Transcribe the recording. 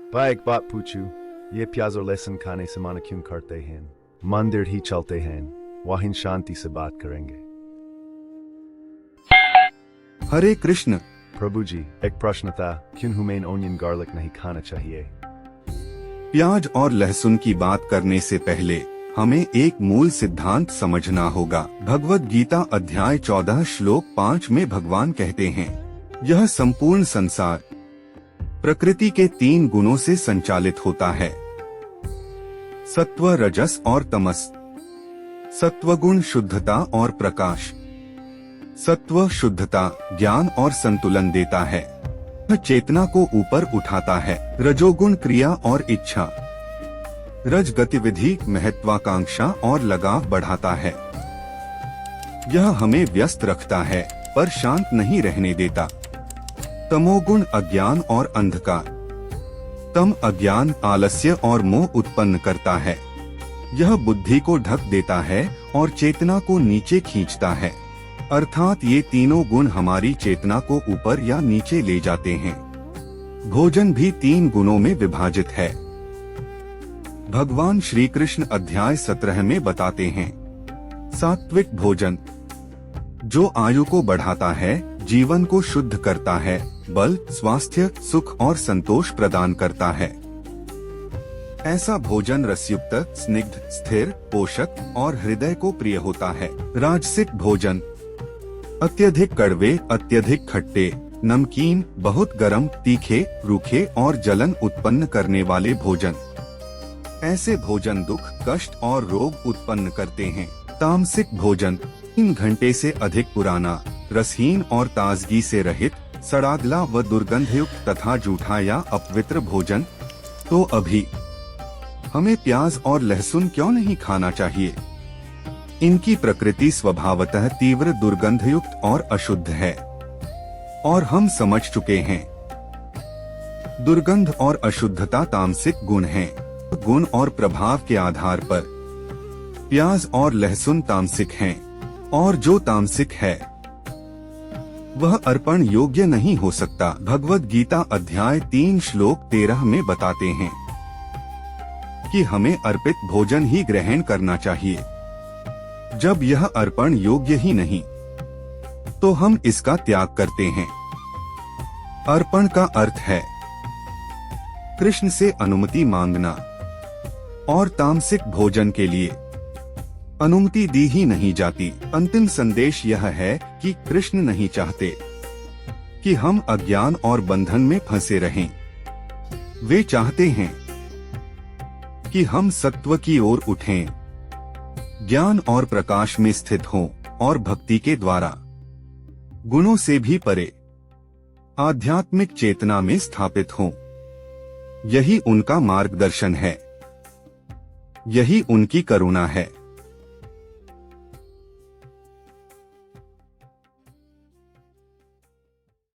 भाई एक बात पूछूं, ये प्याज और लहसुन खाने से मना क्यों करते हैं? मंदिर ही चलते हैं, वहीं शांति से बात करेंगे। हरे कृष्ण। प्रभु जी, एक प्रश्न था, क्यों हमें ओनियन गार्लिक नहीं खाना चाहिए? प्याज और लहसुन की बात करने से पहले हमें एक मूल सिद्धांत समझना होगा। भगवद गीता अध्याय 14 श्लोक 5 में भगवान कहते हैं, यह संपूर्ण संसार प्रकृति के 3 गुणों से संचालित होता है, सत्व, रजस और तमस। सत्वगुण शुद्धता और प्रकाश, सत्व शुद्धता, ज्ञान और संतुलन देता है, यह चेतना को ऊपर उठाता है। रजोगुण क्रिया और इच्छा, रज गतिविधि, महत्वाकांक्षा और लगाव बढ़ाता है, यह हमें व्यस्त रखता है पर शांत नहीं रहने देता। तमोगुण अज्ञान और अंधकार, तम अज्ञान, आलस्य और मोह उत्पन्न करता है, यह बुद्धि को ढक देता है और चेतना को नीचे खींचता है। अर्थात ये तीनों गुण हमारी चेतना को ऊपर या नीचे ले जाते हैं। भोजन भी 3 गुणों में विभाजित है। भगवान श्री कृष्ण अध्याय 17 में बताते हैं, सात्विक भोजन जो आयु को बढ़ाता है, जीवन को शुद्ध करता है, बल, स्वास्थ्य, सुख और संतोष प्रदान करता है। ऐसा भोजन रसयुक्त, स्निग्ध, स्थिर, पोषक और हृदय को प्रिय होता है। राजसिक भोजन अत्यधिक कड़वे, अत्यधिक खट्टे, नमकीन, बहुत गर्म, तीखे, रूखे और जलन उत्पन्न करने वाले भोजन। ऐसे भोजन दुख, कष्ट और रोग उत्पन्न करते हैं। तामसिक भोजन 3 घंटे से अधिक पुराना, रसहीन और ताजगी से रहित, सड़ागला व दुर्गंधयुक्त तथा जूठा या अपवित्र भोजन। तो अभी हमें प्याज और लहसुन क्यों नहीं खाना चाहिए? इनकी प्रकृति स्वभावतः तीव्र, दुर्गंधयुक्त और अशुद्ध है और हम समझ चुके हैं। दुर्गंध और अशुद्धता तामसिक गुण हैं। गुण और प्रभाव के आधार पर प्याज और लहसुन तामसिक हैं और जो तामसिक है वह अर्पण योग्य नहीं हो सकता। भगवद गीता अध्याय 3 श्लोक 13 में बताते हैं कि हमें अर्पित भोजन ही ग्रहण करना चाहिए। जब यह अर्पण योग्य ही नहीं तो हम इसका त्याग करते हैं। अर्पण का अर्थ है कृष्ण से अनुमति मांगना और तामसिक भोजन के लिए अनुमति दी ही नहीं जाती। अंतिम संदेश यह है कि कृष्ण नहीं चाहते कि हम अज्ञान और बंधन में फंसे रहें। वे चाहते हैं कि हम सत्व की ओर उठें, ज्ञान और प्रकाश में स्थित हों और भक्ति के द्वारा गुणों से भी परे आध्यात्मिक चेतना में स्थापित हों। यही उनका मार्गदर्शन है, यही उनकी करुणा है।